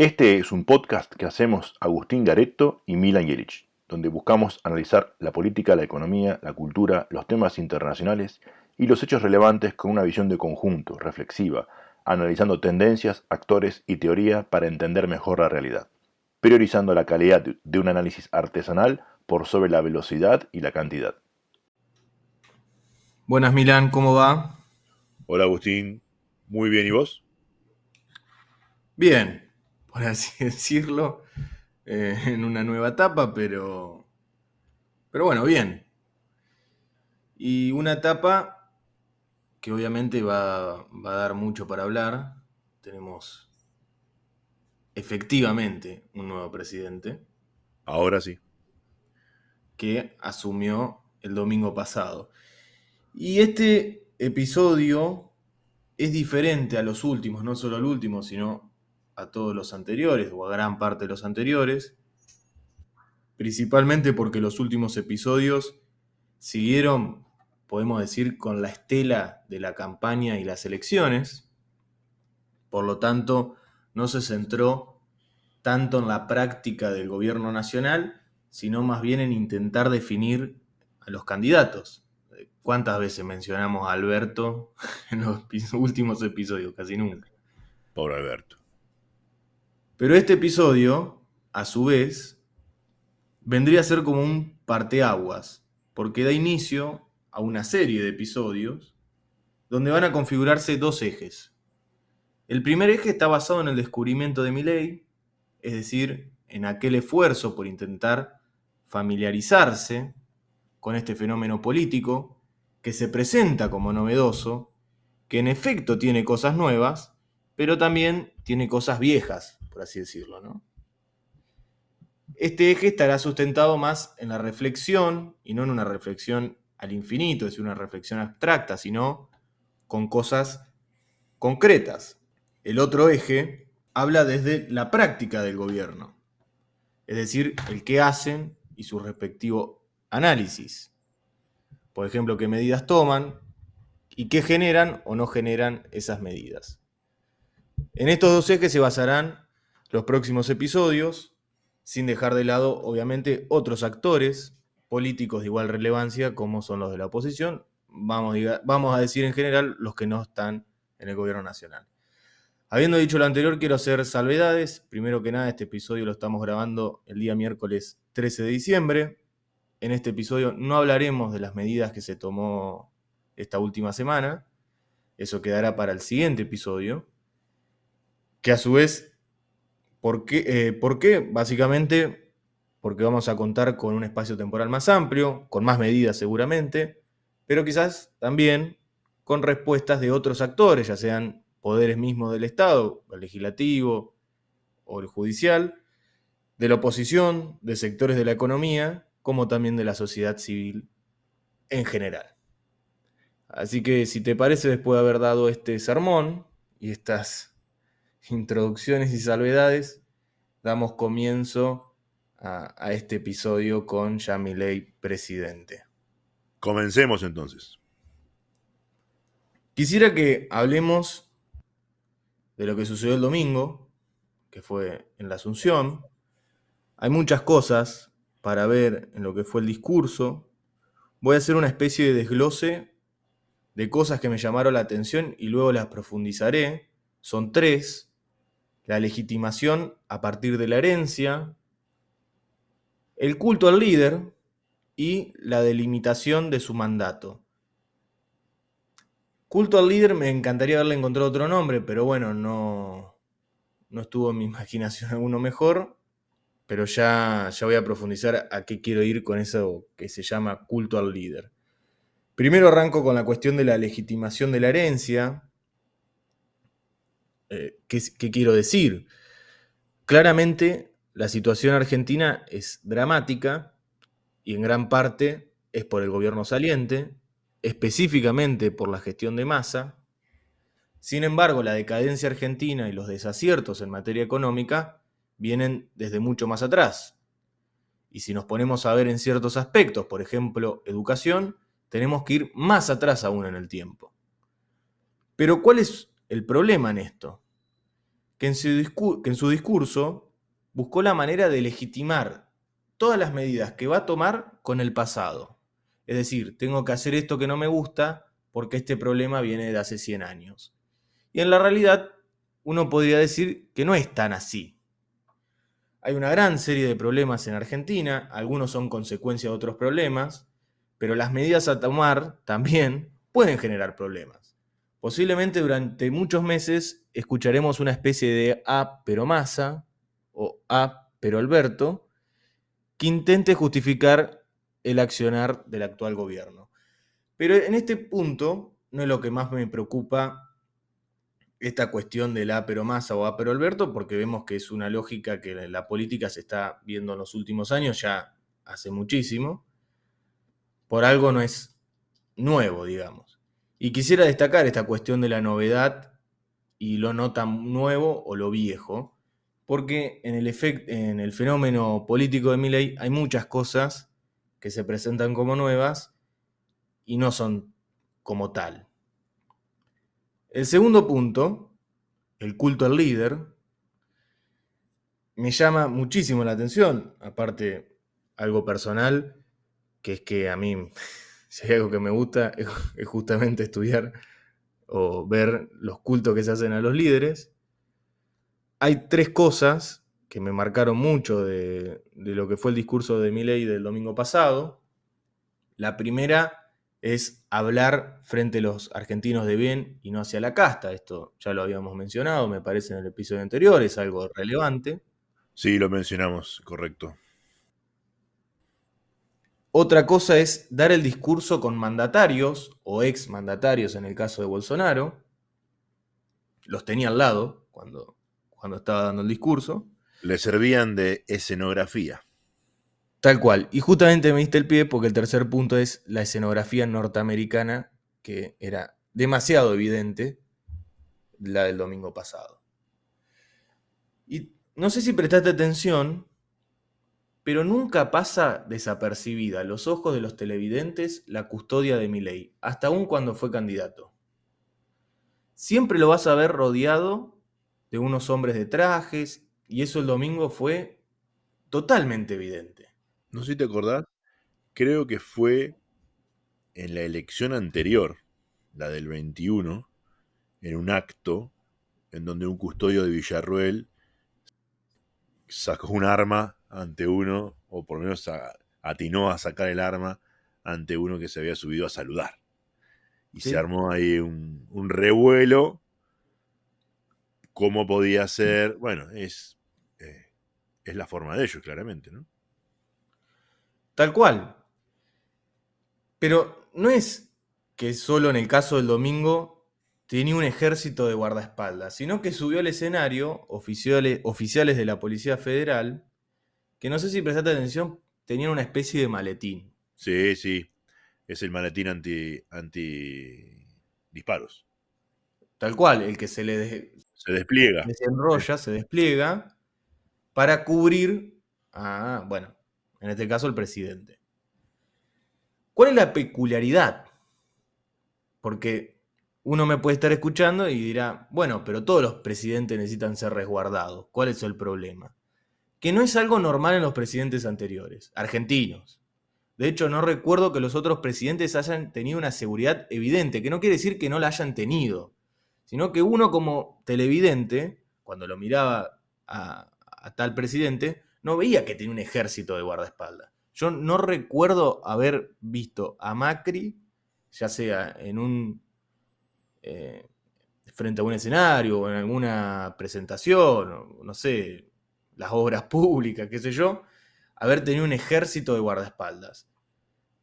Este es un podcast que hacemos Agustín Garetto y Milan Jelic, donde buscamos analizar la política, la economía, la cultura, los temas internacionales y los hechos relevantes con una visión de conjunto, reflexiva, analizando tendencias, actores y teoría para entender mejor la realidad, priorizando la calidad de un análisis artesanal por sobre la velocidad y la cantidad. Buenas, Milán, ¿cómo va? Hola Agustín, muy bien, ¿y vos? Bien, por así decirlo, en una nueva etapa, pero bueno, bien. Y una etapa que obviamente va a dar mucho para hablar. Tenemos efectivamente un nuevo presidente Ahora sí. que asumió el domingo pasado. Y este episodio es diferente a los últimos, no solo al último, sino a todos los anteriores, o a gran parte de los anteriores, principalmente porque los últimos episodios siguieron, podemos decir, con la estela de la campaña y las elecciones. Por lo tanto, no se centró tanto en la práctica del gobierno nacional, sino más bien en intentar definir a los candidatos. ¿Cuántas veces mencionamos a Alberto en los últimos episodios? Casi nunca. Pobre Alberto. Pero este episodio, a su vez, vendría a ser como un parteaguas, porque da inicio a una serie de episodios donde van a configurarse dos ejes. El primer eje está basado en el descubrimiento de Milei, es decir, en aquel esfuerzo por intentar familiarizarse con este fenómeno político que se presenta como novedoso, que en efecto tiene cosas nuevas, pero también tiene cosas viejas, por así decirlo, ¿no? Este eje estará sustentado más en la reflexión, y no en una reflexión al infinito, es decir, una reflexión abstracta, sino con cosas concretas. El otro eje habla desde la práctica del gobierno, es decir, el qué hacen y su respectivo análisis. Por ejemplo, qué medidas toman y qué generan o no generan esas medidas. En estos dos ejes se basarán los próximos episodios, sin dejar de lado, obviamente, otros actores políticos de igual relevancia como son los de la oposición, vamos a decir en general los que no están en el gobierno nacional. Habiendo dicho lo anterior, quiero hacer salvedades. Primero que nada, este episodio lo estamos grabando el día miércoles 13 de diciembre. En este episodio no hablaremos de las medidas que se tomó esta última semana. Eso quedará para el siguiente episodio. Que a su vez, ¿por qué? Básicamente porque vamos a contar con un espacio temporal más amplio, con más medidas seguramente, pero quizás también con respuestas de otros actores, ya sean poderes mismos del Estado, el legislativo o el judicial, de la oposición, de sectores de la economía, como también de la sociedad civil en general. Así que si te parece, después de haber dado este sermón y estas introducciones y salvedades, damos comienzo a este episodio con ya Milei presidente. Comencemos entonces. Quisiera que hablemos de lo que sucedió el domingo, que fue en la Asunción. Hay muchas cosas para ver en lo que fue el discurso. Voy a hacer una especie de desglose de cosas que me llamaron la atención y luego las profundizaré. Son tres: la legitimación a partir de la herencia, el culto al líder y la delimitación de su mandato. Culto al líder me encantaría haberle encontrado otro nombre, pero bueno, no estuvo en mi imaginación alguno mejor, pero ya voy a profundizar a qué quiero ir con eso que se llama culto al líder. Primero arranco con la cuestión de la legitimación de la herencia. ¿Qué quiero decir? Claramente la situación argentina es dramática y en gran parte es por el gobierno saliente, específicamente por la gestión de Massa. Sin embargo, la decadencia argentina y los desaciertos en materia económica vienen desde mucho más atrás. Y si nos ponemos a ver en ciertos aspectos, por ejemplo, educación, tenemos que ir más atrás aún en el tiempo. Pero ¿cuál es el problema en esto? que en su discurso buscó la manera de legitimar todas las medidas que va a tomar con el pasado. Es decir, tengo que hacer esto que no me gusta porque este problema viene de hace 100 años. Y en la realidad, uno podría decir que no es tan así. Hay una gran serie de problemas en Argentina, algunos son consecuencia de otros problemas, pero las medidas a tomar también pueden generar problemas. Posiblemente durante muchos meses escucharemos una especie de A pero Massa o A pero Alberto que intente justificar el accionar del actual gobierno. Pero en este punto no es lo que más me preocupa esta cuestión del A pero Massa o A pero Alberto, porque vemos que es una lógica que la política se está viendo en los últimos años, ya hace muchísimo. Por algo no es nuevo, digamos. Y quisiera destacar esta cuestión de la novedad y lo no tan nuevo o lo viejo, porque en el fenómeno político de Milei hay muchas cosas que se presentan como nuevas y no son como tal. El segundo punto, el culto al líder, me llama muchísimo la atención, aparte algo personal, que es que a mí, si hay algo que me gusta, es justamente estudiar o ver los cultos que se hacen a los líderes. Hay tres cosas que me marcaron mucho de lo que fue el discurso de Milei del domingo pasado. La primera es hablar frente a los argentinos de bien y no hacia la casta. Esto ya lo habíamos mencionado, me parece, en el episodio anterior, es algo relevante. Sí, lo mencionamos, correcto. Otra cosa es dar el discurso con mandatarios o ex mandatarios en el caso de Bolsonaro. Los tenía al lado cuando estaba dando el discurso. Le servían de escenografía. Tal cual. Y justamente me diste el pie porque el tercer punto es la escenografía norteamericana, que era demasiado evidente, la del domingo pasado. Y no sé si prestaste atención, pero nunca pasa desapercibida a los ojos de los televidentes la custodia de Milei, hasta aún cuando fue candidato. Siempre lo vas a ver rodeado de unos hombres de trajes, y eso el domingo fue totalmente evidente. No sé si te acordás, creo que fue en la elección anterior, la del 21, en un acto en donde un custodio de Villarroel sacó un arma ante uno, o por lo menos atinó a sacar el arma ante uno que se había subido a saludar. Y ¿Sí? se armó ahí un revuelo. ¿Cómo podía ser? Bueno, es la forma de ellos, claramente, ¿no? Tal cual. Pero no es que solo en el caso del domingo tenía un ejército de guardaespaldas, sino que subió al escenario oficiales de la Policía Federal, que no sé si prestaste atención, tenían una especie de maletín. Sí, sí. Es el maletín anti disparos. Tal cual, el que Se despliega. desenrolla, se despliega para cubrir bueno, en este caso el presidente. ¿Cuál es la peculiaridad? Porque uno me puede estar escuchando y dirá, bueno, pero todos los presidentes necesitan ser resguardados. ¿Cuál es el problema? Que no es algo normal en los presidentes anteriores, argentinos. De hecho, no recuerdo que los otros presidentes hayan tenido una seguridad evidente, que no quiere decir que no la hayan tenido, sino que uno como televidente, cuando lo miraba a tal presidente, no veía que tenía un ejército de guardaespaldas. Yo no recuerdo haber visto a Macri, ya sea en un frente a un escenario o en alguna presentación, o no sé, las obras públicas, qué sé yo, haber tenido un ejército de guardaespaldas.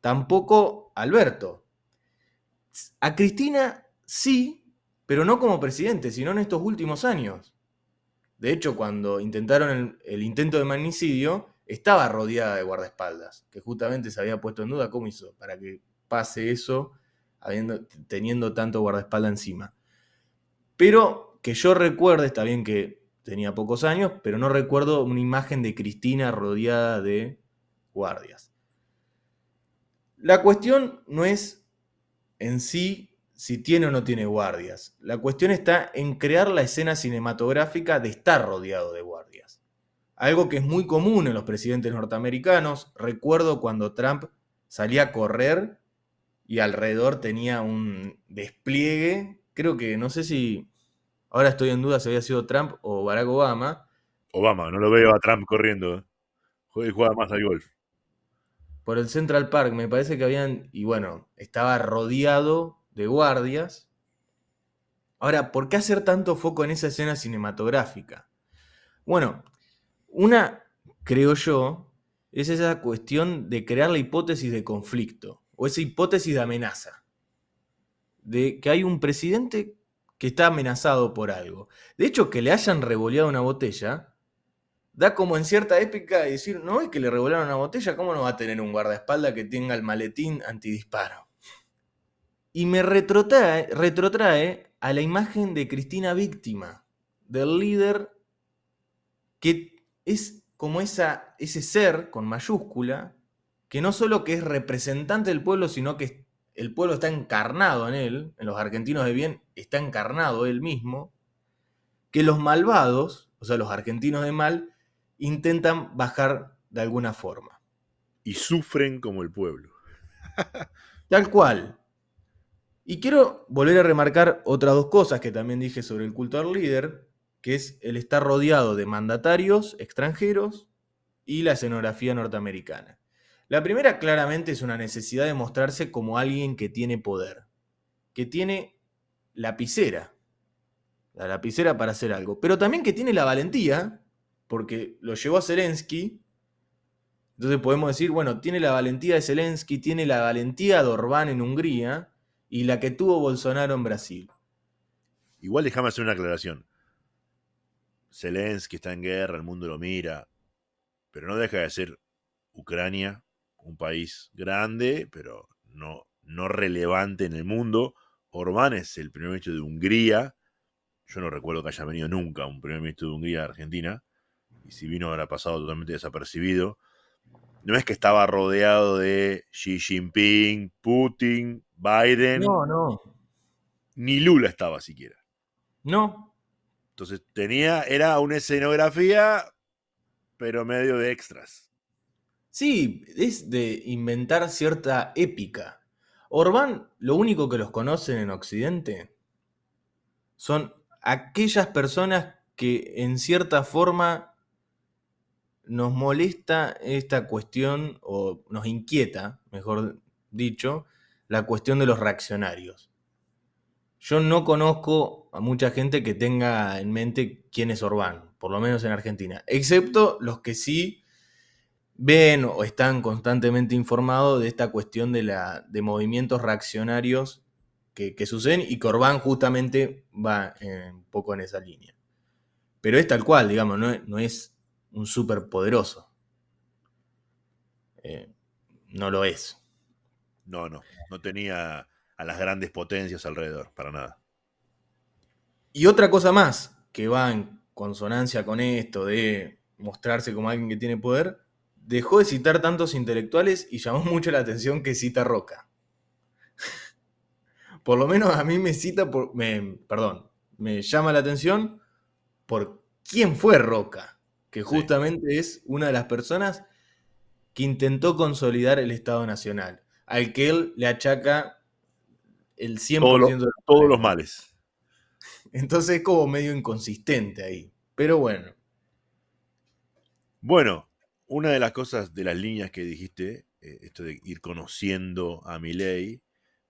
Tampoco Alberto. A Cristina sí, pero no como presidente, sino en estos últimos años. De hecho, cuando intentaron el intento de magnicidio, estaba rodeada de guardaespaldas, que justamente se había puesto en duda cómo hizo para que pase eso teniendo tanto guardaespaldas encima. Pero que yo recuerde, está bien que tenía pocos años, pero no recuerdo una imagen de Cristina rodeada de guardias. La cuestión no es en sí si tiene o no tiene guardias. La cuestión está en crear la escena cinematográfica de estar rodeado de guardias. Algo que es muy común en los presidentes norteamericanos. Recuerdo cuando Trump salía a correr y alrededor tenía un despliegue. Creo que, no sé si, ahora estoy en duda si había sido Trump o Barack Obama, Obama, no lo veo a Trump corriendo. Juega más al golf. por el Central Park. Me parece que habían, y bueno, estaba rodeado de guardias. Ahora, ¿por qué hacer tanto foco en esa escena cinematográfica? Bueno, una, creo yo, es esa cuestión de crear la hipótesis de conflicto, o esa hipótesis de amenaza, de que hay un presidente que está amenazado por algo. De hecho, que le hayan revoleado una botella, da como en cierta épica de decir, no es que le revolaron una botella, ¿cómo no va a tener un guardaespaldas que tenga el maletín antidisparo? Y me retrotrae a la imagen de Cristina víctima, del líder que es como ese ser con mayúscula, que no solo que es representante del pueblo, sino que el pueblo está encarnado en él, en los argentinos de bien está encarnado él mismo, que los malvados, o sea, los argentinos de mal, intentan bajar de alguna forma. Y sufren como el pueblo. Tal cual. Y quiero volver a remarcar otras dos cosas que también dije sobre el culto al líder, que es el estar rodeado de mandatarios extranjeros y la escenografía norteamericana. La primera claramente es una necesidad de mostrarse como alguien que tiene poder, que tiene lapicera, la lapicera para hacer algo, pero también que tiene la valentía, porque lo llevó a Zelensky. Entonces podemos decir, bueno, tiene la valentía de Zelensky, tiene la valentía de Orbán en Hungría y la que tuvo Bolsonaro en Brasil. Igual déjame hacer una aclaración. Zelensky está en guerra, el mundo lo mira, pero no deja de ser Ucrania, un país grande, pero no relevante en el mundo. Orbán es el primer ministro de Hungría. Yo no recuerdo que haya venido nunca un primer ministro de Hungría a Argentina. Y si vino habrá pasado totalmente desapercibido. No es que estaba rodeado de Xi Jinping, Putin, Biden, No, no, ni Lula estaba siquiera. no. Entonces era una escenografía, pero medio de extras. Sí, es de inventar cierta épica. Orbán, lo único que los conocen en Occidente son aquellas personas que en cierta forma nos molesta esta cuestión, o nos inquieta, mejor dicho, la cuestión de los reaccionarios. Yo no conozco a mucha gente que tenga en mente quién es Orbán, por lo menos en Argentina, excepto los que sí ven o están constantemente informados de esta cuestión de movimientos reaccionarios que suceden y que Orbán justamente va un poco en esa línea. Pero es tal cual, digamos, no es un superpoderoso. Eh, no lo es. No tenía a las grandes potencias alrededor, para nada. Y otra cosa más que va en consonancia con esto de mostrarse como alguien que tiene poder, dejó de citar tantos intelectuales y llamó mucho la atención que cita Roca. Por lo menos a mí me cita, perdón, me llama la atención por quién fue Roca, que Sí. justamente es una de las personas que intentó consolidar el Estado Nacional, al que él le achaca el 100% de los Todos los problemas. males. Entonces es como medio inconsistente ahí. Pero bueno. Bueno, una de las cosas de las líneas que dijiste, esto de ir conociendo a Milei,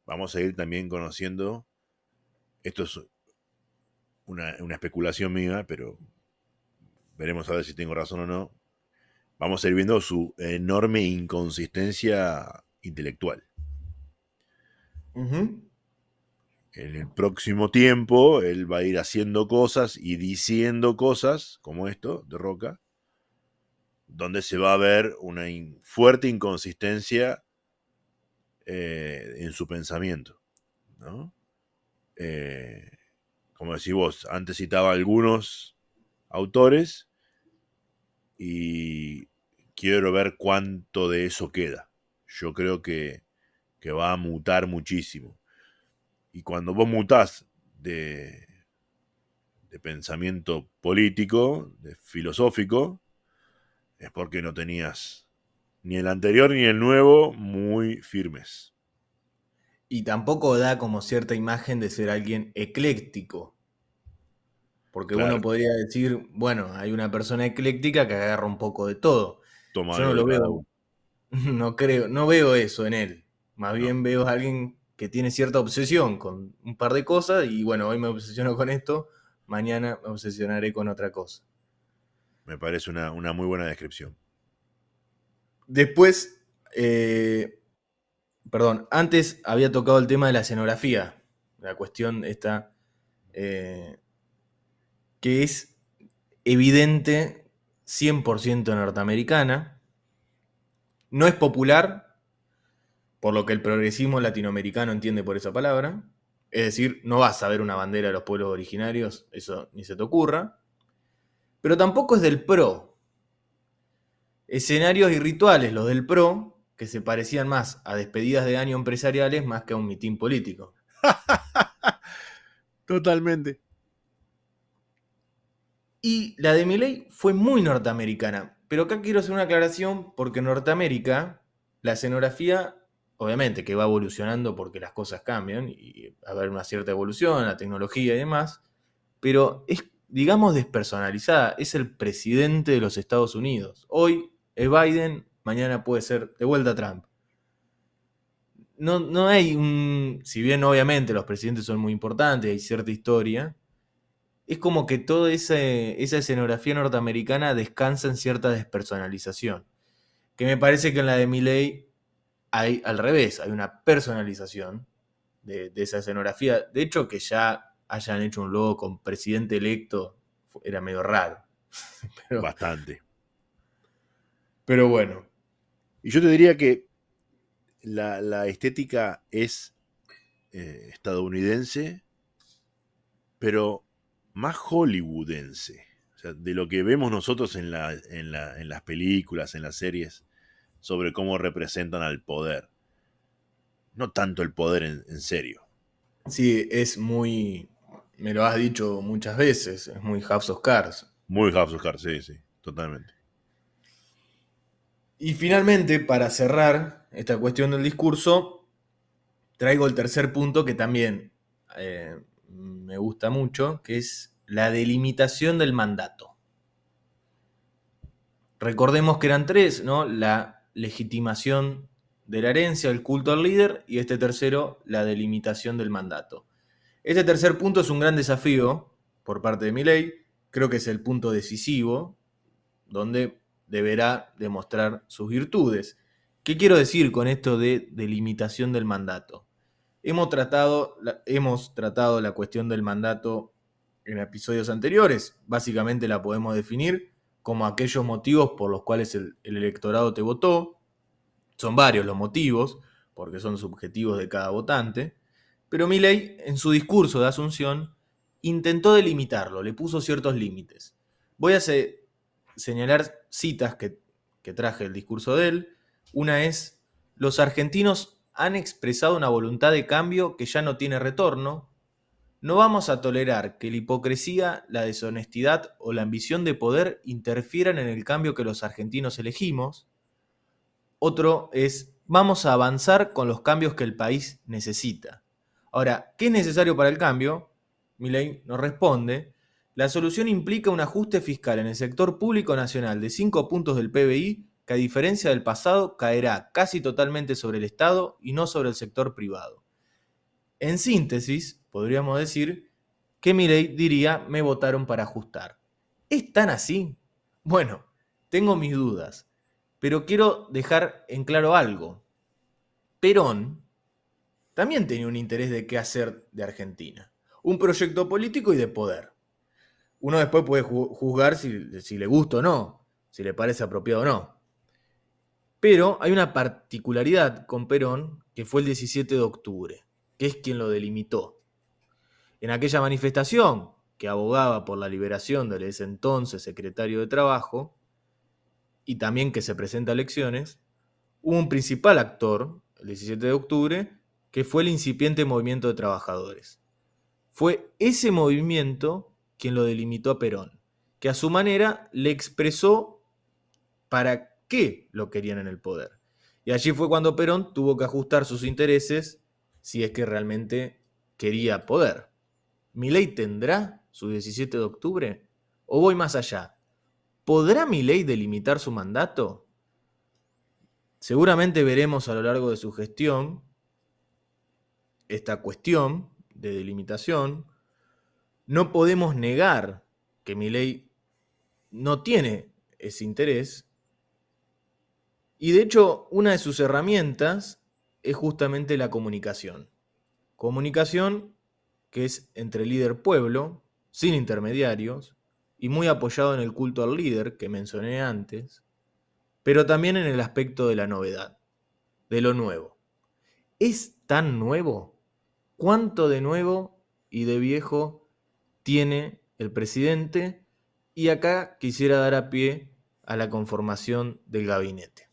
vamos a ir también conociendo, esto es una especulación mía, pero veremos a ver si tengo razón o no, vamos a ir viendo su enorme inconsistencia intelectual. Ujú. En el próximo tiempo, él va a ir haciendo cosas y diciendo cosas, como esto, de Roca, donde se va a ver una fuerte inconsistencia en su pensamiento, ¿no? Eh, como decís vos, antes citaba algunos autores y quiero ver cuánto de eso queda. Yo creo que va a mutar muchísimo. Y cuando vos mutás de pensamiento político, de filosófico, es porque no tenías ni el anterior ni el nuevo muy firmes. Y tampoco da como cierta imagen de ser alguien ecléctico. Porque uno Claro, podría decir, bueno, hay una persona ecléctica que agarra un poco de todo. toma Yo no algo de lo cada veo, uno. no creo, no veo eso en él. Más No, bien veo a alguien que tiene cierta obsesión con un par de cosas y bueno, hoy me obsesiono con esto, mañana me obsesionaré con otra cosa. me parece una muy buena descripción. Después, perdón, antes había tocado el tema de la escenografía, la cuestión esta, eh, que es evidente 100% norteamericana, no es popular, por lo que el progresismo latinoamericano entiende por esa palabra, es decir, no vas a ver una bandera de los pueblos originarios, eso ni se te ocurra, pero tampoco es del PRO. Escenarios y rituales, los del PRO, que se parecían más a despedidas de año empresariales más que a un mitin político. Totalmente. Y la de Milei fue muy norteamericana. Pero acá quiero hacer una aclaración porque en Norteamérica la escenografía, obviamente que va evolucionando porque las cosas cambian y va a haber una cierta evolución, la tecnología y demás, pero es, digamos, despersonalizada. Es el presidente de los Estados Unidos. Hoy es Biden, mañana puede ser de vuelta Trump. No, no hay un, si bien obviamente los presidentes son muy importantes, hay cierta historia, es como que toda esa escenografía norteamericana descansa en cierta despersonalización. Que me parece que en la de Milley hay al revés, hay una personalización de esa escenografía. De hecho, que ya hayan hecho un logo con presidente electo era medio raro. Pero, Bastante. pero bueno, Y yo te diría que la estética es estadounidense, pero más hollywoodense. O sea, de lo que vemos nosotros en las películas, en las series, sobre cómo representan al poder. No tanto el poder en serio. sí, es muy, me lo has dicho muchas veces, es muy House of Cards. Muy House of Cards, sí, sí, totalmente. Y finalmente, para cerrar esta cuestión del discurso, traigo el tercer punto que también me gusta mucho, que es la delimitación del mandato. Recordemos que eran tres, ¿no? La legitimación de la herencia, el culto al líder, y este tercero, la delimitación del mandato. Este tercer punto es un gran desafío por parte de Milei, creo que es el punto decisivo, donde deberá demostrar sus virtudes. ¿Qué quiero decir con esto de delimitación del mandato? Hemos tratado la cuestión del mandato en episodios anteriores. Básicamente la podemos definir como aquellos motivos por los cuales el electorado te votó. Son varios los motivos, porque son subjetivos de cada votante. Pero Milei, en su discurso de Asunción, intentó delimitarlo, le puso ciertos límites. Voy a señalar citas que traje del discurso de él. Una es, los argentinos han expresado una voluntad de cambio que ya no tiene retorno. No vamos a tolerar que la hipocresía, la deshonestidad o la ambición de poder interfieran en el cambio que los argentinos elegimos. Otro es, vamos a avanzar con los cambios que el país necesita. Ahora, ¿qué es necesario para el cambio? Milei nos responde, la solución implica un ajuste fiscal en el sector público nacional de 5 puntos del PBI que a diferencia del pasado caerá casi totalmente sobre el Estado y no sobre el sector privado. En síntesis, podríamos decir que Milei diría me votaron para ajustar. ¿Es tan así? Bueno, tengo mis dudas, pero quiero dejar en claro algo. Perón también tenía un interés de qué hacer de Argentina. Un proyecto político y de poder. Uno después puede juzgar si le gusta o no, si le parece apropiado o no. Pero hay una particularidad con Perón que fue el 17 de octubre, que es quien lo delimitó. En aquella manifestación que abogaba por la liberación del ese entonces secretario de Trabajo y también que se presenta a elecciones, hubo un principal actor, el 17 de octubre, que fue el incipiente movimiento de trabajadores. Fue ese movimiento quien lo delimitó a Perón, que a su manera le expresó para qué lo querían en el poder. Y allí fue cuando Perón tuvo que ajustar sus intereses si es que realmente quería poder. ¿Milei tendrá su 17 de octubre? ¿O voy más allá? ¿Podrá Milei delimitar su mandato? Seguramente veremos a lo largo de su gestión esta cuestión de delimitación. No podemos negar que Milei no tiene ese interés. Y de hecho, una de sus herramientas es justamente la comunicación. Comunicación que es entre líder-pueblo, sin intermediarios, y muy apoyado en el culto al líder que mencioné antes, pero también en el aspecto de la novedad, de lo nuevo. ¿Es tan nuevo? ¿Cuánto de nuevo y de viejo tiene el presidente? Y acá quisiera dar a pie a la conformación del gabinete.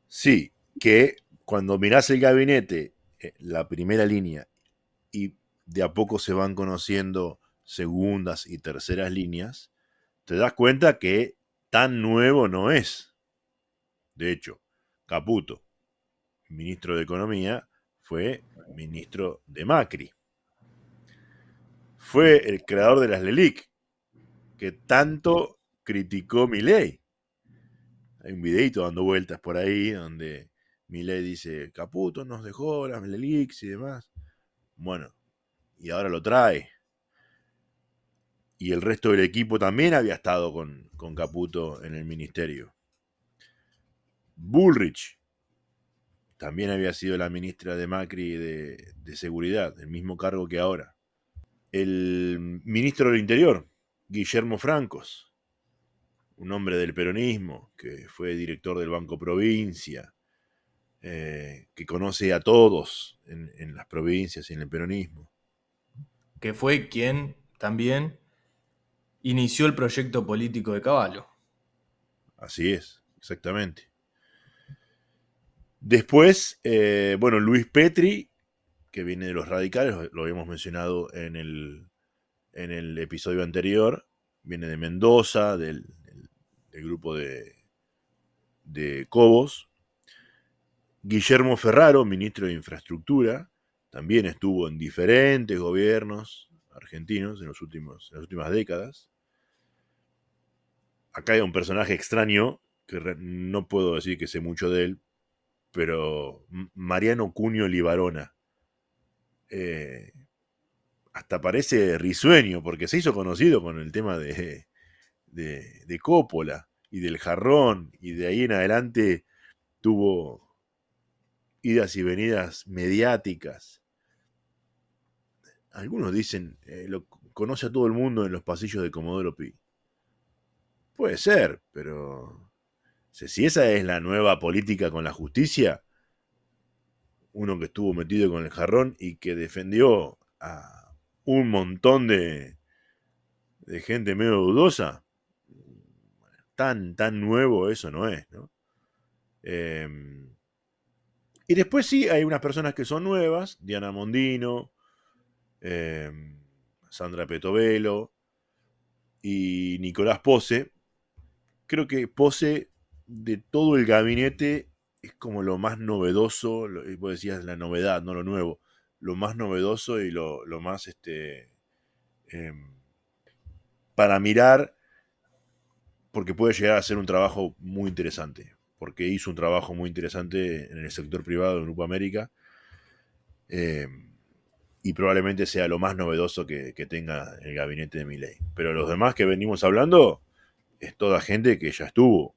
Sí, que cuando mirás el gabinete, la primera línea, y de a poco se van conociendo segundas y terceras líneas, te das cuenta que tan nuevo no es. De hecho, Caputo, ministro de Economía, fue ministro de Macri. Fue el creador de las LELIC, que tanto criticó Milei. Hay un videito dando vueltas por ahí donde Milei dice, Caputo nos dejó las LELICs y demás. Bueno, y ahora lo trae. Y el resto del equipo también había estado con Caputo en el ministerio. Bullrich también había sido la ministra de Macri de Seguridad, el mismo cargo que ahora. El ministro del Interior, Guillermo Francos, un hombre del peronismo, que fue director del Banco Provincia, que conoce a todos en las provincias y en el peronismo. Que fue quien también inició el proyecto político de Caballo. Así es, exactamente. Después, bueno, Luis Petri, que viene de los radicales, lo habíamos mencionado en el episodio anterior, viene de Mendoza, del grupo de Cobos. Guillermo Ferraro, ministro de Infraestructura, también estuvo en diferentes gobiernos argentinos en las últimas décadas. Acá hay un personaje extraño, que no puedo decir que sé mucho de él, pero Mariano Cunio Libarona. Hasta parece risueño, porque se hizo conocido con el tema de Coppola y del jarrón, y de ahí en adelante tuvo idas y venidas mediáticas. Algunos dicen, lo conoce a todo el mundo en los pasillos de Comodoro Pi. Puede ser, pero si esa es la nueva política con la justicia, uno que estuvo metido con el jarrón y que defendió a un montón de gente medio dudosa, tan nuevo eso no es, ¿no? Y después sí, hay unas personas que son nuevas, Diana Mondino, Sandra Petovelo y Nicolás Pose. Creo que Pose, de todo el gabinete, es como lo más novedoso, vos decías la novedad, no lo nuevo, lo más novedoso y lo más eh, para mirar, porque puede llegar a ser un trabajo muy interesante, porque hizo un trabajo muy interesante en el sector privado del Grupo América, eh, y probablemente sea lo más novedoso que tenga el gabinete de Milei. Pero los demás que venimos hablando es toda gente que ya estuvo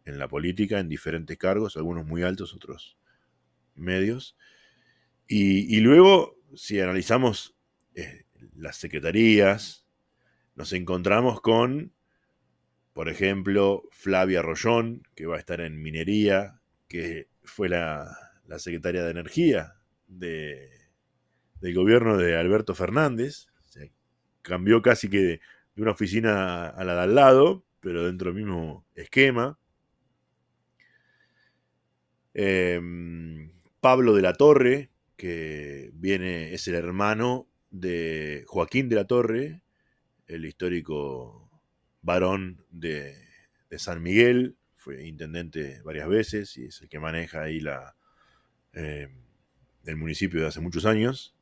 en la política en diferentes cargos, algunos muy altos, otros medios. Y luego, si analizamos las secretarías, nos encontramos con, por ejemplo, Flavia Rollón, que va a estar en minería, que fue la secretaria de Energía del gobierno de Alberto Fernández. O sea, cambió casi que de una oficina a la de al lado, pero dentro del mismo esquema. Pablo de la Torre, que es el hermano de Joaquín de la Torre, el histórico varón de San Miguel, fue intendente varias veces y es el que maneja ahí el municipio de hace muchos años.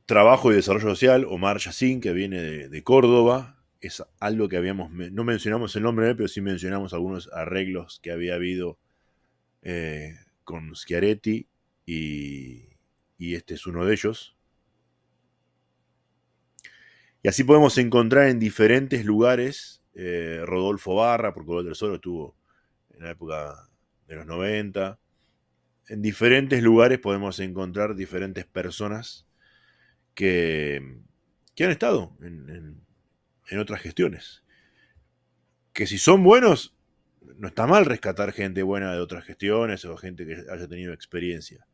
Trabajo y Desarrollo Social, Omar Yassin, que viene de Córdoba, es algo que no mencionamos el nombre de él, pero sí mencionamos algunos arreglos que había habido con Schiaretti y este es uno de ellos. Y así podemos encontrar en diferentes lugares Rodolfo Barra, porque Rodolfo del Soro estuvo en la época de los 90. En diferentes lugares podemos encontrar diferentes personas que han estado en otras gestiones. Que si son buenos, no está mal rescatar gente buena de otras gestiones o gente que haya tenido experiencia.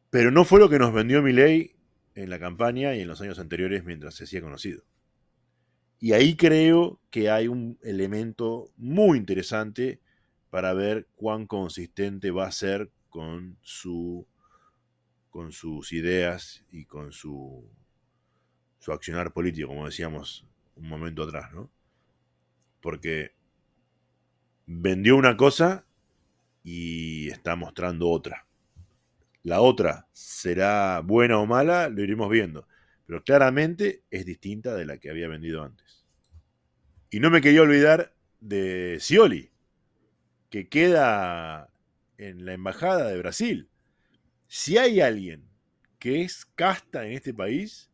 Pero no fue lo que nos vendió Milei en la campaña y en los años anteriores mientras se hacía conocido. Y ahí creo que hay un elemento muy interesante para ver cuán consistente va a ser con sus ideas y con su accionar político, como decíamos un momento atrás, ¿no? Porque vendió una cosa y está mostrando otra. La otra será buena o mala, lo iremos viendo, pero claramente es distinta de la que había vendido antes. Y no me quería olvidar de Scioli, que queda en la embajada de Brasil. Si hay alguien que es casta en este país,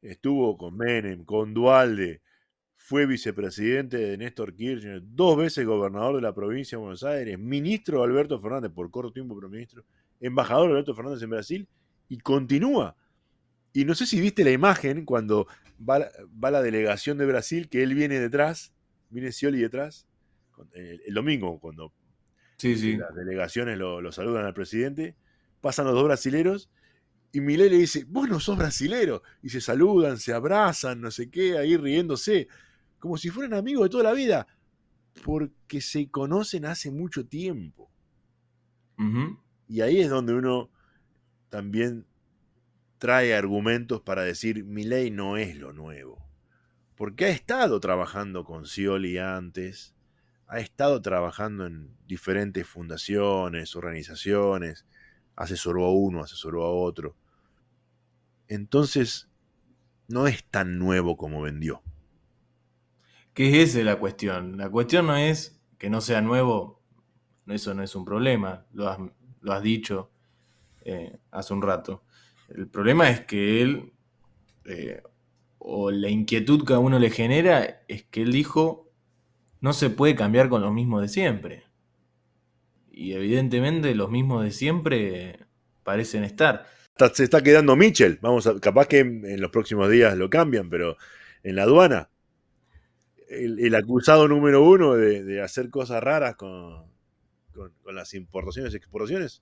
estuvo con Menem, con Dualde, fue vicepresidente de Néstor Kirchner, 2 veces gobernador de la provincia de Buenos Aires, ministro de Alberto Fernández, por corto tiempo pero ministro, embajador de Alberto Fernández en Brasil, y continúa. Y no sé si viste la imagen cuando va la delegación de Brasil, que él viene detrás, viene Scioli detrás, el domingo, cuando Sí, sí. las delegaciones lo saludan al presidente, pasan los 2 brasileros, y Milei le dice, vos no sos brasilero, y se saludan, se abrazan, no sé qué, ahí riéndose, como si fueran amigos de toda la vida, porque se conocen hace mucho tiempo. Uh-huh. Y ahí es donde uno también trae argumentos para decir, Milei no es lo nuevo. Porque ha estado trabajando con Scioli antes, ha estado trabajando en diferentes fundaciones, organizaciones, asesoró a uno, asesoró a otro. Entonces, no es tan nuevo como vendió. ¿Qué es esa la cuestión? La cuestión no es que no sea nuevo, eso no es un problema, lo has dicho hace un rato. El problema es que él, eh, o la inquietud que a uno le genera, es que él dijo, no se puede cambiar con los mismos de siempre. Y evidentemente los mismos de siempre parecen estar. Se está quedando Mitchell, capaz que en los próximos días lo cambian, pero en la aduana, el acusado número 1 de hacer cosas raras con las importaciones y exportaciones,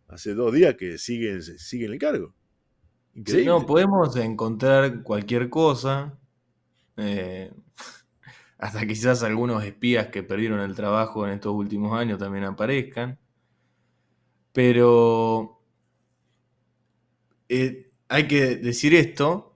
hace 2 días que sigue en el cargo. Sí, no, Increíble. podemos encontrar cualquier cosa, eh, hasta quizás algunos espías que perdieron el trabajo en estos últimos años también aparezcan, pero hay que decir esto,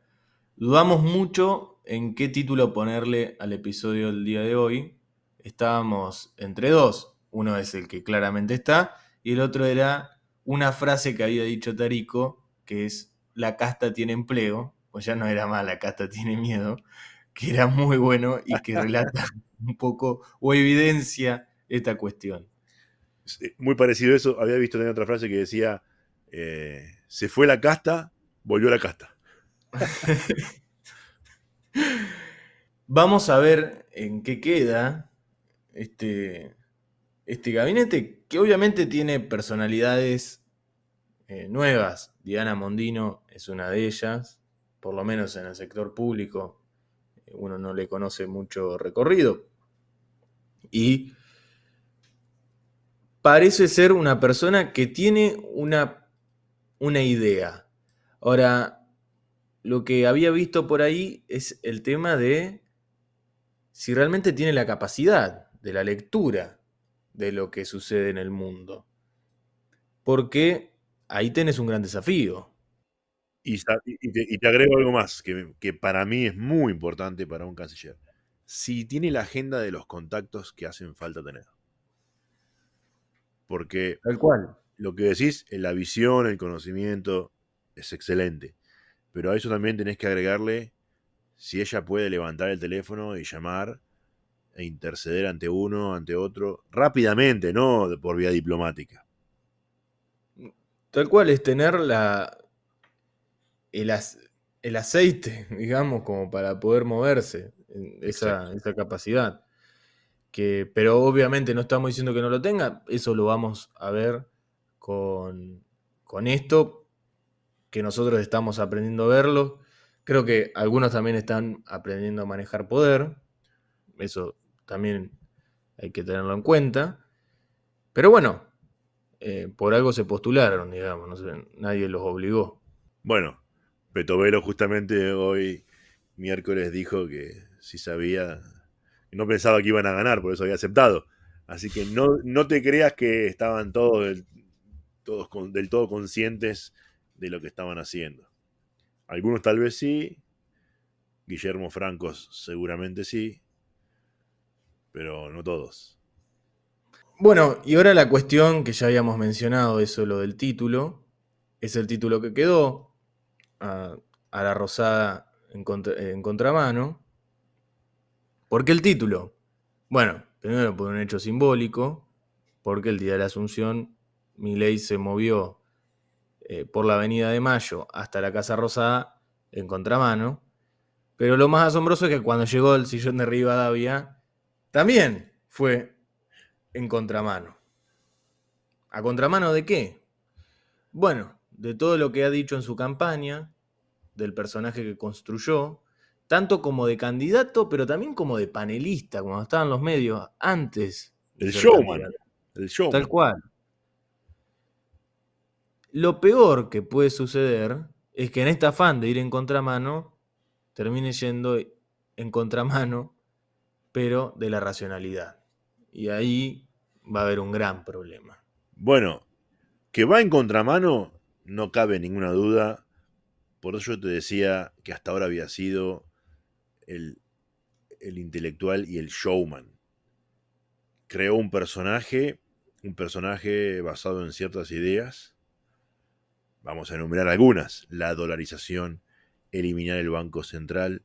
dudamos mucho en qué título ponerle al episodio del día de hoy. Estábamos entre dos, uno es el que claramente está, y el otro era una frase que había dicho Tarico, que es la casta tiene empleo, pues ya no era más la casta tiene miedo, que era muy bueno y que relata un poco o evidencia esta cuestión. Muy parecido a eso, había visto también otra frase que decía, se fue la casta, volvió la casta. Vamos a ver en qué queda este gabinete, que obviamente tiene personalidades nuevas. Diana Mondino es una de ellas, por lo menos en el sector público uno no le conoce mucho recorrido. Y parece ser una persona que tiene una idea. Ahora, lo que había visto por ahí es el tema de si realmente tiene la capacidad de la lectura de lo que sucede en el mundo. porque ahí tenés un gran desafío. Y te agrego algo más, que para mí es muy importante para un canciller. Si tiene la agenda de los contactos que hacen falta tener. Porque Tal cual. lo que decís, la visión, el conocimiento, es excelente. Pero a eso también tenés que agregarle si ella puede levantar el teléfono y llamar e interceder ante uno, ante otro, rápidamente, no por vía diplomática. Tal cual es tener el, as- el aceite, digamos, como para poder moverse, Exacto. esa capacidad. Pero obviamente no estamos diciendo que no lo tenga, eso lo vamos a ver con esto, que nosotros estamos aprendiendo a verlo. Creo que algunos también están aprendiendo a manejar poder, eso también hay que tenerlo en cuenta. Pero bueno, por algo se postularon, digamos, no sé, nadie los obligó. Bueno, Petovelo justamente hoy, miércoles, dijo que si sabía, no pensaba que iban a ganar, por eso había aceptado. Así que no te creas que estaban del todo conscientes de lo que estaban haciendo. Algunos tal vez sí, Guillermo Francos seguramente sí, pero no todos. Bueno, y ahora la cuestión que ya habíamos mencionado, eso lo del título, es el título que quedó a, a la Rosada en contramano. ¿Por qué el título? Bueno, primero por un hecho simbólico, porque el día de la Asunción Milei se movió por la Avenida de Mayo hasta la Casa Rosada en contramano, pero lo más asombroso es que cuando llegó el sillón de Rivadavia, también fue en contramano. ¿A contramano de qué? Bueno, de todo lo que ha dicho en su campaña, del personaje que construyó, tanto como de candidato, pero también como de panelista, cuando estaban los medios, antes de El ser showman, candidato. el Tal showman. cual. Lo peor que puede suceder es que en este afán de ir en contramano, termine yendo en contramano, pero de la racionalidad. Y ahí va a haber un gran problema. Bueno, que va en contramano, no cabe ninguna duda. Por eso yo te decía que hasta ahora había sido el, el intelectual y el showman. Creó un personaje basado en ciertas ideas. Vamos a enumerar algunas. La dolarización, eliminar el Banco Central,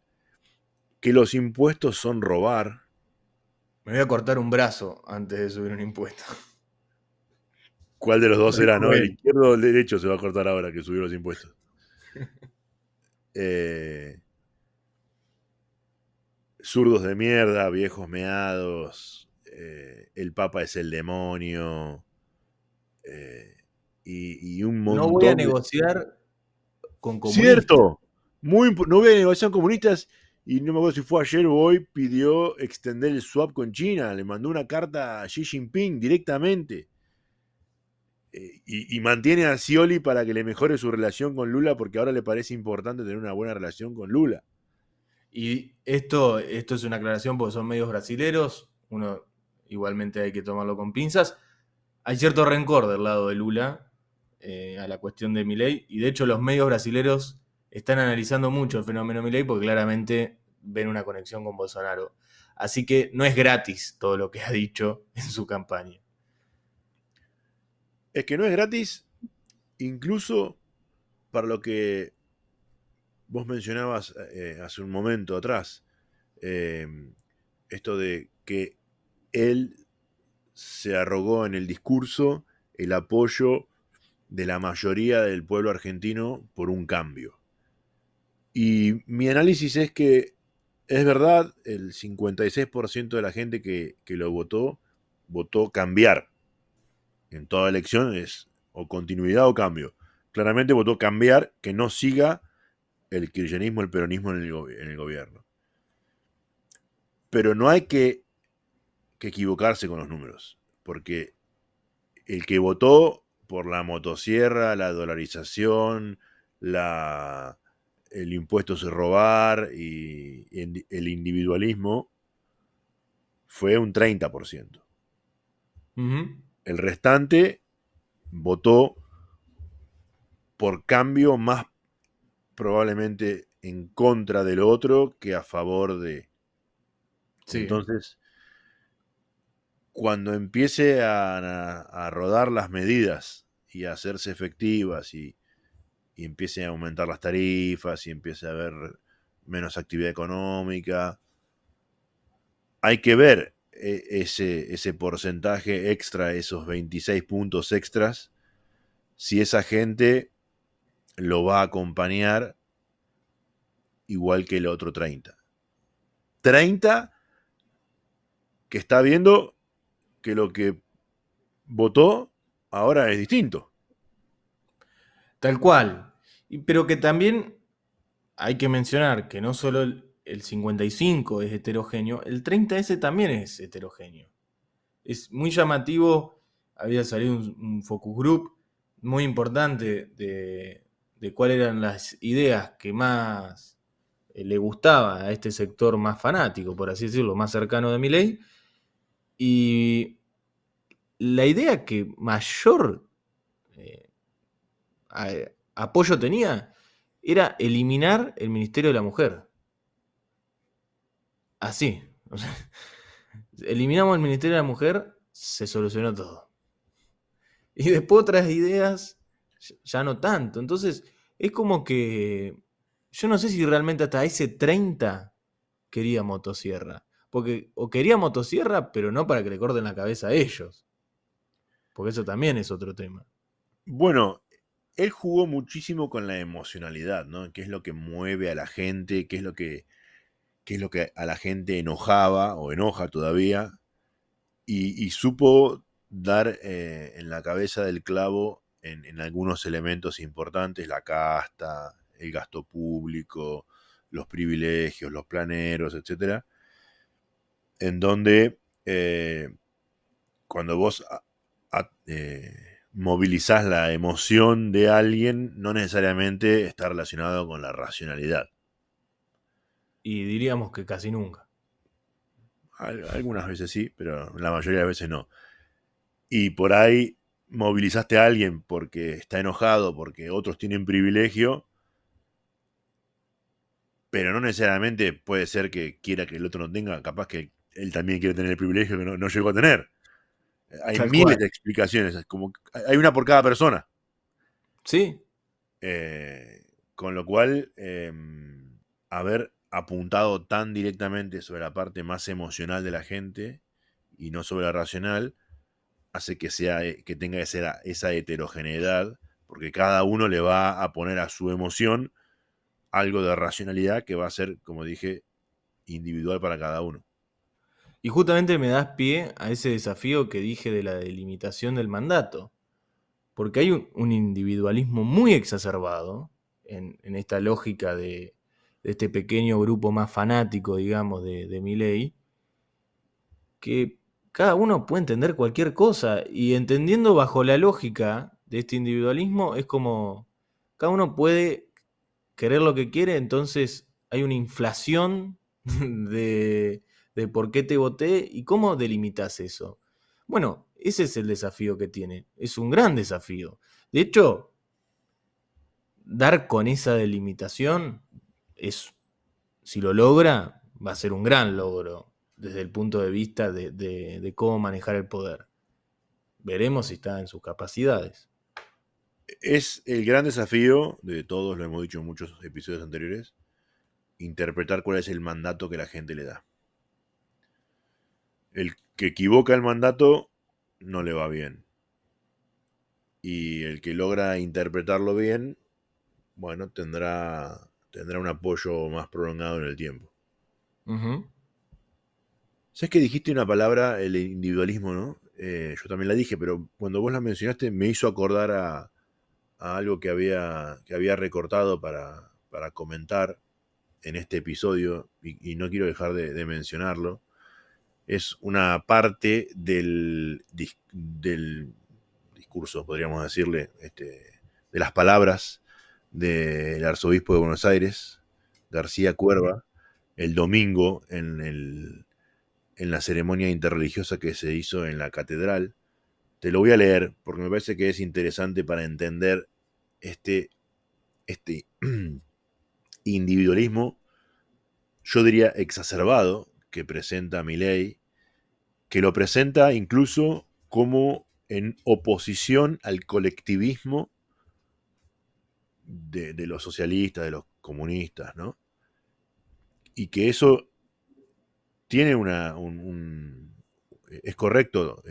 que los impuestos son robar. Me voy a cortar un brazo antes de subir un impuesto. ¿Cuál de los dos Lo será, dijo no? ¿El él. izquierdo o el derecho se va a cortar ahora que subió los impuestos? Eh, Zurdos de mierda, viejos meados, el Papa es el demonio, eh, y un No voy a montón de... negociar con comunistas. Cierto, no hubo negociación comunistas y no me acuerdo si fue ayer o hoy, pidió extender el swap con China, le mandó una carta a Xi Jinping directamente. Y mantiene a Scioli para que le mejore su relación con Lula porque ahora le parece importante tener una buena relación con Lula. Y esto es una aclaración porque son medios brasileros. Uno igualmente hay que tomarlo con pinzas. Hay cierto rencor del lado de Lula a la cuestión de Milei. Y de hecho los medios brasileros están analizando mucho el fenómeno Milei porque claramente ven una conexión con Bolsonaro. Así que no es gratis todo lo que ha dicho en su campaña. Es que no es gratis, incluso para lo que vos mencionabas hace un momento atrás, eh, esto de que él se arrogó en el discurso el apoyo de la mayoría del pueblo argentino por un cambio. Y mi análisis es que es verdad, el 56% de la gente que lo votó cambiar. En toda elección es o continuidad o cambio. Claramente votó cambiar, que no siga el kirchnerismo, el peronismo en el gobierno. Pero no hay que equivocarse con los números, porque el que votó por la motosierra, la dolarización, la, el impuesto a robar y el individualismo fue un 30%. Uh -huh. El restante votó por cambio más probablemente en contra del otro que a favor de. Sí. Entonces, cuando empiece a rodar las medidas y a hacerse efectivas y empiece a aumentar las tarifas y empiece a haber menos actividad económica, hay que ver ese porcentaje extra, esos 26 puntos extras, si esa gente lo va a acompañar igual que el otro 30. 30 que está viendo que lo que votó ahora es distinto. Tal cual. Pero que también hay que mencionar que no solo el 55 es heterogéneo, el 30S también es heterogéneo. Es muy llamativo, había salido un focus group muy importante de cuáles eran las ideas que más le gustaba a este sector más fanático, por así decirlo, más cercano de Milei. Y la idea que mayor eh, apoyo tenía era eliminar el Ministerio de la Mujer. Así. O sea, eliminamos el Ministerio de la Mujer, se solucionó todo. Y después otras ideas, ya no tanto. Entonces, es como que yo no sé si realmente hasta ese 30 quería motosierra. Porque, o quería motosierra, pero no para que le corten la cabeza a ellos. Porque eso también es otro tema. Bueno, él jugó muchísimo con la emocionalidad, ¿no? ¿Qué es lo que mueve a la gente? ¿Qué es lo que a la gente enojaba o enoja todavía? Y supo dar en la cabeza del clavo en algunos elementos importantes, la casta, el gasto público, los privilegios, los planeros, etcétera, en donde cuando vos movilizás la emoción de alguien, no necesariamente está relacionado con la racionalidad. Y diríamos que casi nunca. Algunas veces sí, pero la mayoría de veces no. Y por ahí movilizaste a alguien porque está enojado, porque otros tienen privilegio, pero no necesariamente puede ser que quiera que el otro no tenga, capaz que él también quiere tener el privilegio que no llegó a tener. Hay Tal miles cual. de explicaciones, como hay una por cada persona. Sí. Eh, con lo cual, haber apuntado tan directamente sobre la parte más emocional de la gente y no sobre la racional, hace que tenga esa heterogeneidad, porque cada uno le va a poner a su emoción algo de racionalidad que va a ser, como dije, individual para cada uno. Y justamente me das pie a ese desafío que dije de la delimitación del mandato. Porque hay un individualismo muy exacerbado en esta lógica de este pequeño grupo más fanático, digamos, de Milei, que cada uno puede entender cualquier cosa y entendiendo bajo la lógica de este individualismo es como cada uno puede querer lo que quiere, entonces hay una inflación de por qué te voté y cómo delimitas eso. Bueno, ese es el desafío que tiene, es un gran desafío. De hecho, dar con esa delimitación es, si lo logra, va a ser un gran logro desde el punto de vista de cómo manejar el poder. Veremos si está en sus capacidades. Es el gran desafío de todos, lo hemos dicho en muchos episodios anteriores, interpretar cuál es el mandato que la gente le da. El que equivoca el mandato no le va bien. Y el que logra interpretarlo bien, bueno, tendrá un apoyo más prolongado en el tiempo. Ujú. ¿Sabes que dijiste una palabra, el individualismo, no? Yo también la dije, pero cuando vos la mencionaste me hizo acordar a algo que había recortado para comentar en este episodio y no quiero dejar de mencionarlo. Es una parte del discurso, podríamos decirle, de las palabras del arzobispo de Buenos Aires, García Cuerva, el domingo en la ceremonia interreligiosa que se hizo en la catedral, Te lo voy a leer porque me parece que es interesante para entender este individualismo, yo diría exacerbado, que presenta Milei, que lo presenta incluso como en oposición al colectivismo de los socialistas, de los comunistas, ¿no? Y que eso tiene es correcto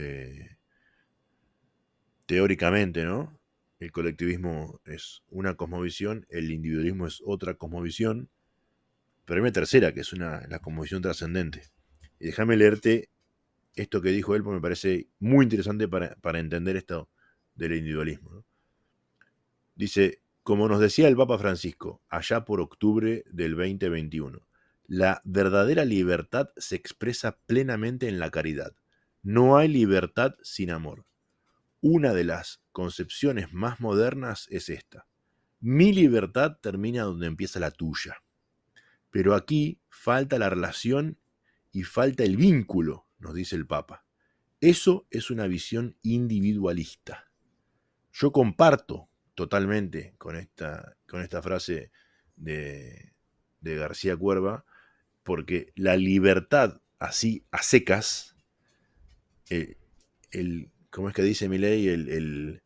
teóricamente, ¿no? El colectivismo es una cosmovisión, el individualismo es otra cosmovisión, pero hay una tercera, que es la cosmovisión trascendente. Y déjame leerte esto que dijo él, porque me parece muy interesante para entender esto del individualismo, ¿no? Dice, como nos decía el Papa Francisco, allá por octubre del 2021, la verdadera libertad se expresa plenamente en la caridad. No hay libertad sin amor. Una de las concepciones más modernas es esta. Mi libertad termina donde empieza la tuya. Pero aquí falta la relación y falta el vínculo, nos dice el Papa. Eso es una visión individualista. Yo comparto totalmente con esta frase de García Cuerva, porque la libertad así a secas, ¿cómo es que dice Milei? El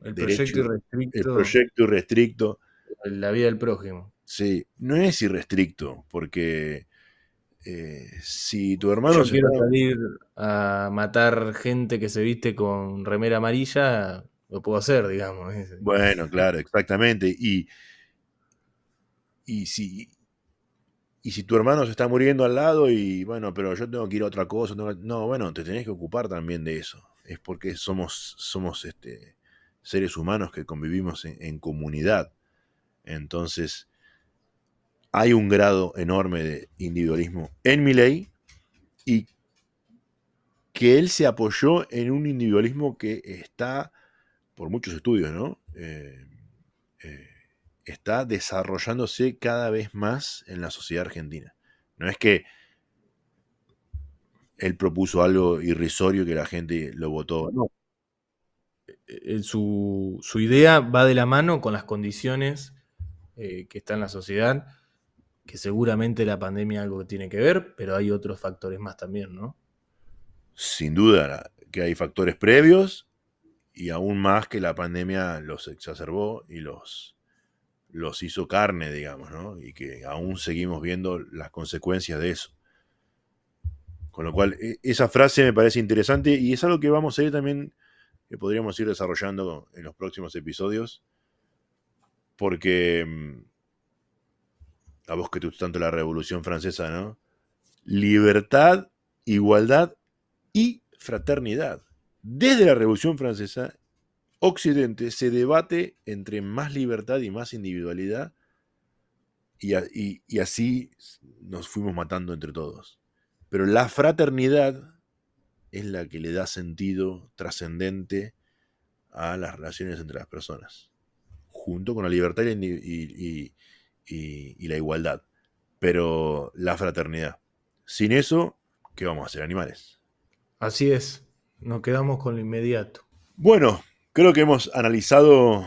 El derecho, proyecto el irrestricto, proyecto irrestricto, la vida del prójimo. sí, no es irrestricto, porque si tu Si hermano yo se está... quiero salir a matar gente que se viste con remera amarilla, lo puedo hacer, digamos. Bueno, claro, exactamente. Y si, y si tu hermano se está muriendo al lado y bueno, pero yo tengo que ir a otra cosa, no, bueno, te tenés que ocupar también de eso. Es porque somos seres humanos que convivimos en comunidad. Entonces, hay un grado enorme de individualismo en Milei y que él se apoyó en un individualismo que está, por muchos estudios, ¿no? Eh, está desarrollándose cada vez más en la sociedad argentina. No es que él propuso algo irrisorio que la gente lo votó. No. Su idea va de la mano con las condiciones que está en la sociedad, que seguramente la pandemia algo que tiene que ver, pero hay otros factores más también, ¿no? Sin duda que hay factores previos y aún más que la pandemia los exacerbó y los hizo carne, digamos, ¿no? Y que aún seguimos viendo las consecuencias de eso. Con lo cual, esa frase me parece interesante y es algo que vamos a ir también, que podríamos ir desarrollando en los próximos episodios, porque a vos que te gusta tanto la Revolución Francesa, ¿no? Libertad, igualdad y fraternidad. Desde la Revolución Francesa, Occidente se debate entre más libertad y más individualidad y así nos fuimos matando entre todos. Pero la fraternidad es la que le da sentido trascendente a las relaciones entre las personas, junto con la libertad y la igualdad. Pero la fraternidad. Sin eso, ¿qué vamos a hacer, animales? Así es, nos quedamos con lo inmediato. Bueno, creo que hemos analizado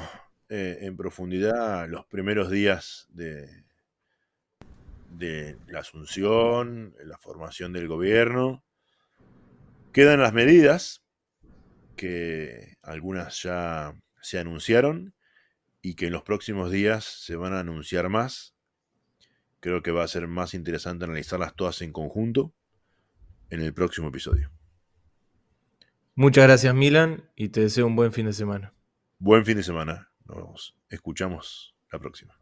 en profundidad los primeros días de la asunción, la formación del gobierno. Quedan las medidas, que algunas ya se anunciaron y que en los próximos días se van a anunciar más. Creo que va a ser más interesante analizarlas todas en conjunto en el próximo episodio. Muchas gracias, Milan, y te deseo un buen fin de semana. Buen fin de semana. Nos escuchamos la próxima.